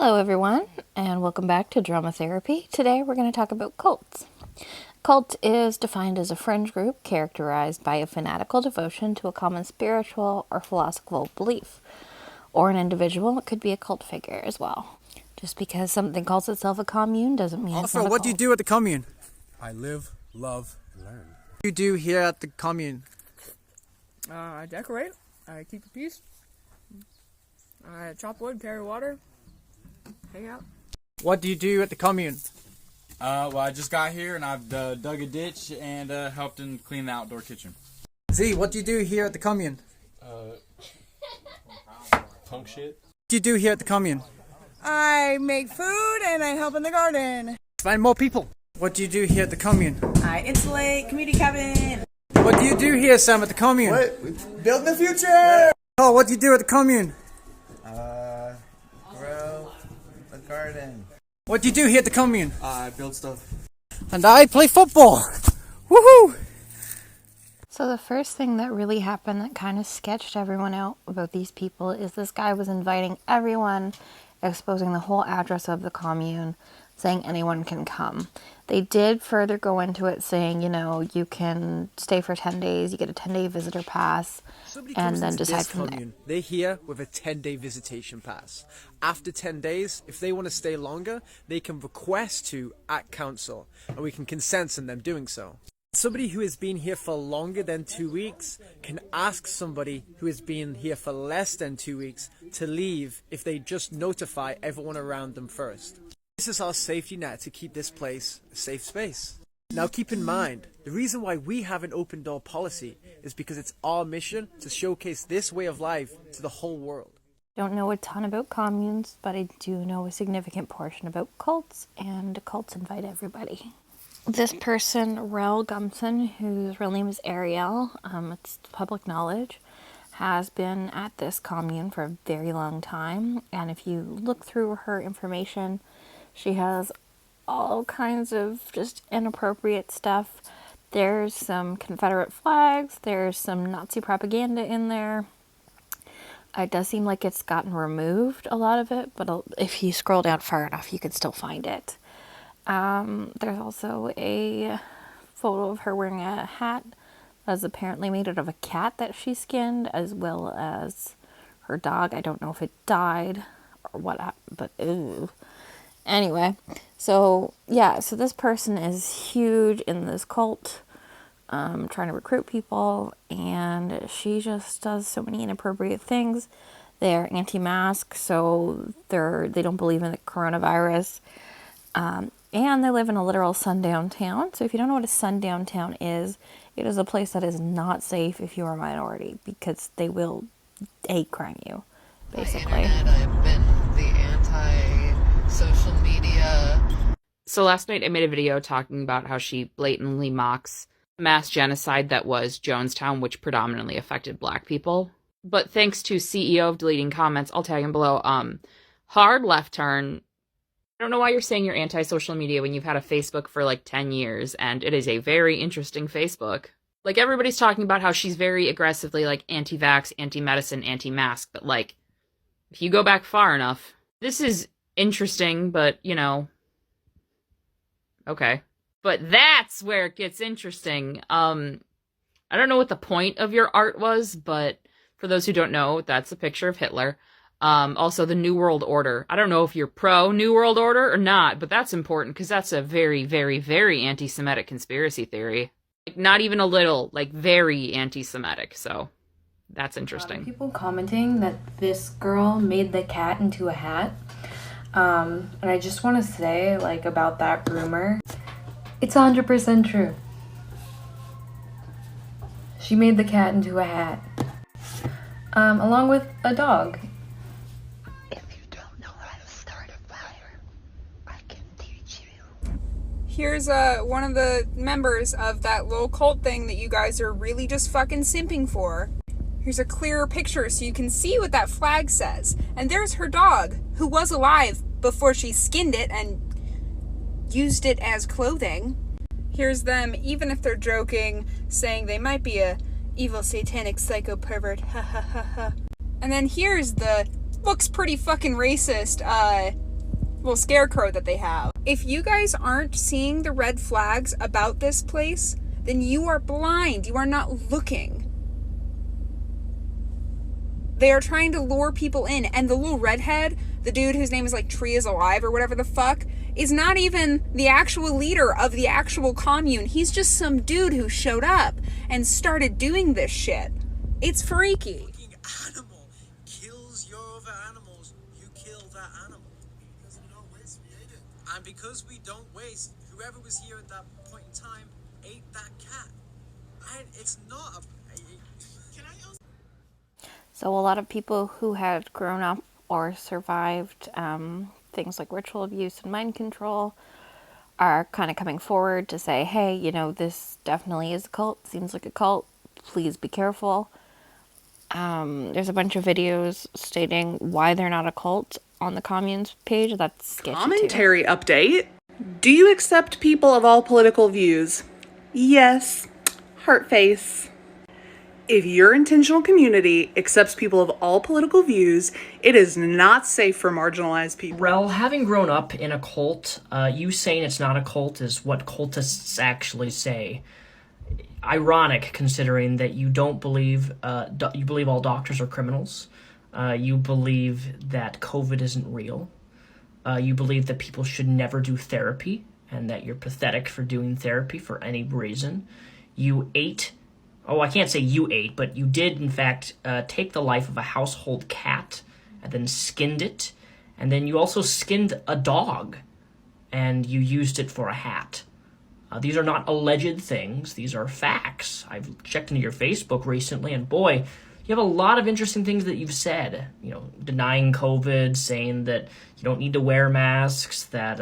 Hello everyone, and welcome back to Drama Therapy. Today we're going to talk about cults. Cult is defined as a fringe group characterized by a fanatical devotion to a common spiritual or philosophical belief. Or an individual, it could be a cult figure as well. Just because something calls itself a commune doesn't mean it's not a cult. What do you do at the commune? I live, love, and learn. What do you do here at the commune? I decorate. I keep the peace. I chop wood, carry water, hang out. What do you do at the commune? Well, I just got here and I've dug a ditch and helped in clean the outdoor kitchen. Z, what do you do here at the commune? Punk shit. What do you do here at the commune? I make food and I help in the garden. Find more people. What do you do here at the commune? I insulate community cabin. What do you do here, Sam, at the commune? What? We building the future! Oh, what do you do at the commune? Grow a garden. What do you do here at the commune? I build stuff. And I play football. Woohoo! So the first thing that really happened that kind of sketched everyone out about these people is this guy was inviting everyone, exposing the whole address of the commune, saying anyone can come. They did further go into it saying, you know, you can stay for 10 days, you get a 10-day visitor pass, and then decide from there. They're here with a 10-day visitation pass. After 10 days, if they want to stay longer, they can request to at council, and we can consent on them doing so. Somebody who has been here for longer than 2 weeks can ask somebody who has been here for less than 2 weeks to leave if they just notify everyone around them first. This is our safety net to keep this place a safe space. Now keep in mind, the reason why we have an open door policy is because it's our mission to showcase this way of life to the whole world. Don't know a ton about communes, but I do know a significant portion about cults, and cults invite everybody. This person, Rel Gumson, whose real name is Ariel, it's public knowledge, has been at this commune for a very long time, and if you look through her information, she has all kinds of just inappropriate stuff. There's some Confederate flags, there's some Nazi propaganda in there. It does seem like it's gotten removed, a lot of it, but if you scroll down far enough, you can still find it. There's also a photo of her wearing a hat that's apparently made out of a cat that she skinned, as well as her dog. I don't know if it died or what, but ooh. Anyway, so this person is huge in this cult, trying to recruit people, and she just does so many inappropriate things. They're anti-mask, so they don't believe in the coronavirus, and they live in a literal sundown town. So if you don't know what a sundown town is, it is a place that is not safe if you are a minority, because they will hate crime you, basically. I've been the anti-social media. So last night I made a video talking about how she blatantly mocks mass genocide that was Jonestown, which predominantly affected Black people. But thanks to CEO of Deleting Comments, I'll tag him below, hard left turn. I don't know why you're saying you're anti-social media when you've had a Facebook for like 10 years, and it is a very interesting Facebook. Like, everybody's talking about how she's very aggressively, like, anti-vax, anti-medicine, anti-mask, but, like, if you go back far enough, this is interesting, but, you know, okay. But that's where it gets interesting. I don't know what the point of your art was, but for those who don't know, that's a picture of Hitler. Also, the New World Order. I don't know if you're pro New World Order or not, but that's important because that's a very, very, very anti-Semitic conspiracy theory. Like, not even a little, like, very anti-Semitic, so that's interesting. People commenting that this girl made the cat into a hat. And I just want to say, like, about that rumor, it's 100% true. She made the cat into a hat. Along with a dog. Here's one of the members of that little cult thing that you guys are really just fucking simping for. Here's a clearer picture so you can see what that flag says. And there's her dog, who was alive before she skinned it and used it as clothing. Here's them, even if they're joking, saying they might be a evil satanic psycho pervert, ha ha ha ha. And then here's the looks pretty fucking racist little scarecrow that they have. If you guys aren't seeing the red flags about this place, then you are blind. You are not looking. They are trying to lure people in, and the little redhead, the dude whose name is like Tree is Alive or whatever the fuck, is not even the actual leader of the actual commune. He's just some dude who showed up and started doing this shit. It's freaky. Animal kills your other animals, you kill that animal. Because we don't waste, we ate it. And because we don't waste, whoever was here at that point in time ate that cat. And it's not a... Can I also... So a lot of people who had grown up or survived things like ritual abuse and mind control are kind of coming forward to say, hey, you know, this definitely is a cult, seems like a cult, please be careful. There's a bunch of videos stating why they're not a cult on the commune's page. That's sketchy Commentary update. Do you accept people of all political views? Yes. Heart face. If your intentional community accepts people of all political views, it is not safe for marginalized people. Rel, having grown up in a cult, you saying it's not a cult is what cultists actually say. Ironic, considering that you don't believe, you believe all doctors are criminals. You believe that COVID isn't real. You believe that people should never do therapy and that you're pathetic for doing therapy for any reason. You ate... Oh, I can't say you ate, but you did, in fact, take the life of a household cat and then skinned it. And then you also skinned a dog and you used it for a hat. These are not alleged things. These are facts. I've checked into your Facebook recently, and boy, you have a lot of interesting things that you've said. You know, denying COVID, saying that you don't need to wear masks, that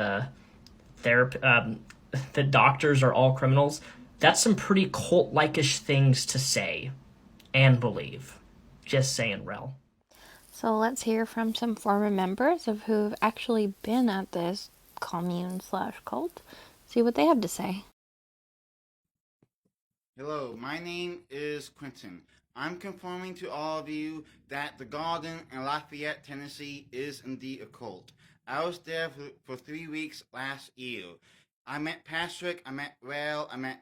that doctors are all criminals. That's some pretty cult-like-ish things to say and believe. Just saying, Rel. So let's hear from some former members of who've actually been at this commune/cult. See what they have to say. Hello, my name is Quentin. I'm confirming to all of you that the Garden in Lafayette, Tennessee is indeed a cult. I was there for 3 weeks last year. I met Patrick, I met Rel, I met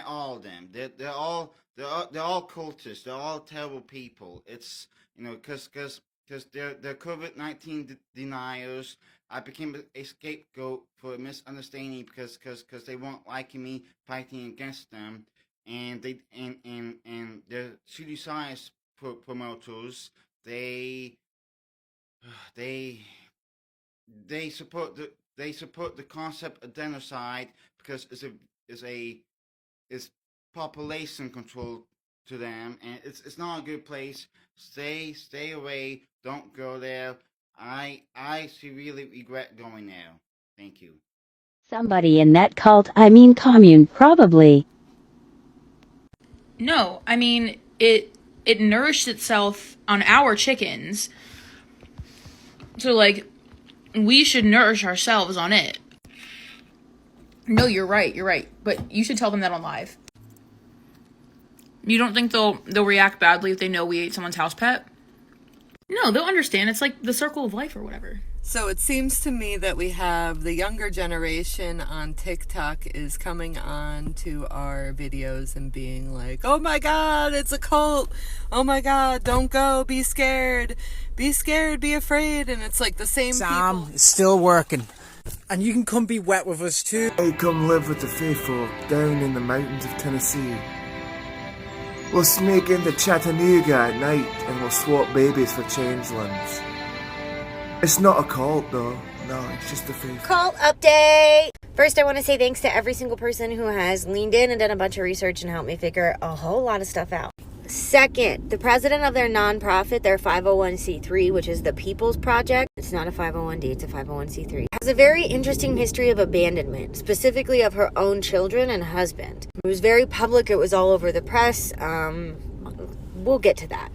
all of them. They're all cultists. They're all terrible people. It's, you know, because they're COVID-19 deniers. I became a scapegoat for a misunderstanding because they weren't liking me fighting against them, and they're pseudoscience promoters. They support the concept of genocide because it's population control to them, and it's not a good place. Stay away. Don't go there. I really regret going there. Thank you. Somebody in that cult, I mean commune, probably. No, I mean, it nourished itself on our chickens. So, like, we should nourish ourselves on it. No, you're right. But you should tell them that on live. You don't think they'll react badly if they know we ate someone's house pet? No, they'll understand. It's like the circle of life or whatever. So it seems to me that we have the younger generation on TikTok is coming on to our videos and being like, oh my God, it's a cult. Oh my God, don't go. Be scared. Be scared. Be afraid. And it's like the same Sam, people. it's still working. And you can come be wet with us too. Hey, come live with the faithful down in the mountains of Tennessee. We'll sneak into Chattanooga at night and we'll swap babies for changelings. It's not a cult though. No, it's just a faithful. Cult update! First, I want to say thanks to every single person who has leaned in and done a bunch of research and helped me figure a whole lot of stuff out. Second, the president of their nonprofit, their 501c3, which is the People's Project, it's not a 501d, it's a 501c3, has a very interesting history of abandonment, specifically of her own children and husband. It was very public, it was all over the press. We'll get to that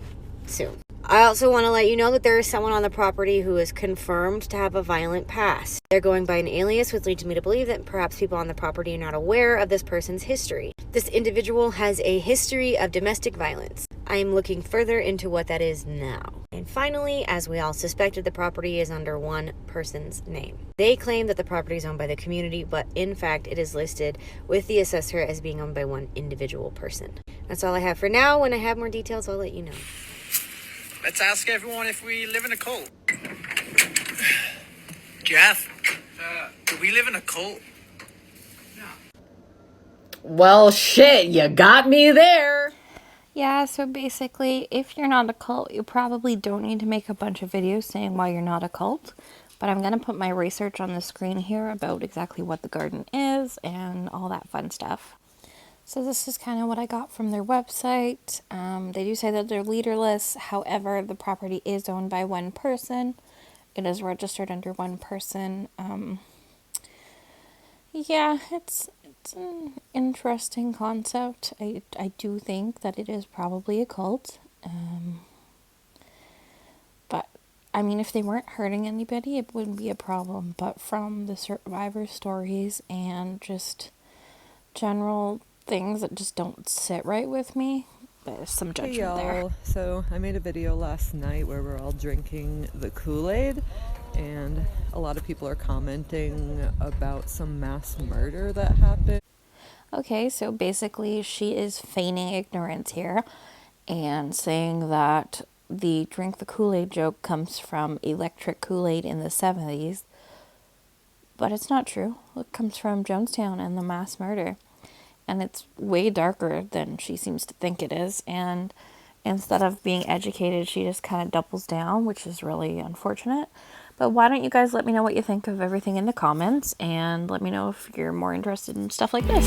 soon. I also want to let you know that there is someone on the property who is confirmed to have a violent past. They're going by an alias, which leads me to believe that perhaps people on the property are not aware of this person's history. This individual has a history of domestic violence. I am looking further into what that is now. And finally, as we all suspected, the property is under one person's name. They claim that the property is owned by the community, but in fact, it is listed with the assessor as being owned by one individual person. That's all I have for now. When I have more details, I'll let you know. Let's ask everyone if we live in a cult. Jeff, do we live in a cult? Well, shit, you got me there. Yeah, so basically, if you're not a cult, you probably don't need to make a bunch of videos saying why you're not a cult. But I'm going to put my research on the screen here about exactly what the garden is and all that fun stuff. So this is kind of what I got from their website. They do say that they're leaderless. However, the property is owned by one person. It is registered under one person. Yeah, it's an interesting concept. I do think that it is probably a cult. But, I mean, if they weren't hurting anybody, it wouldn't be a problem. But from the survivor stories and just general things that just don't sit right with me, there's some judgment there. So I made a video last night where we're all drinking the Kool-Aid, and a lot of people are commenting about some mass murder that happened. Okay, so basically she is feigning ignorance here and saying that the drink the Kool-Aid joke comes from electric Kool-Aid in the 70s. But it's not true. It comes from Jonestown and the mass murder. And it's way darker than she seems to think it is. And instead of being educated, she just kind of doubles down, which is really unfortunate. But why don't you guys let me know what you think of everything in the comments, and let me know if you're more interested in stuff like this.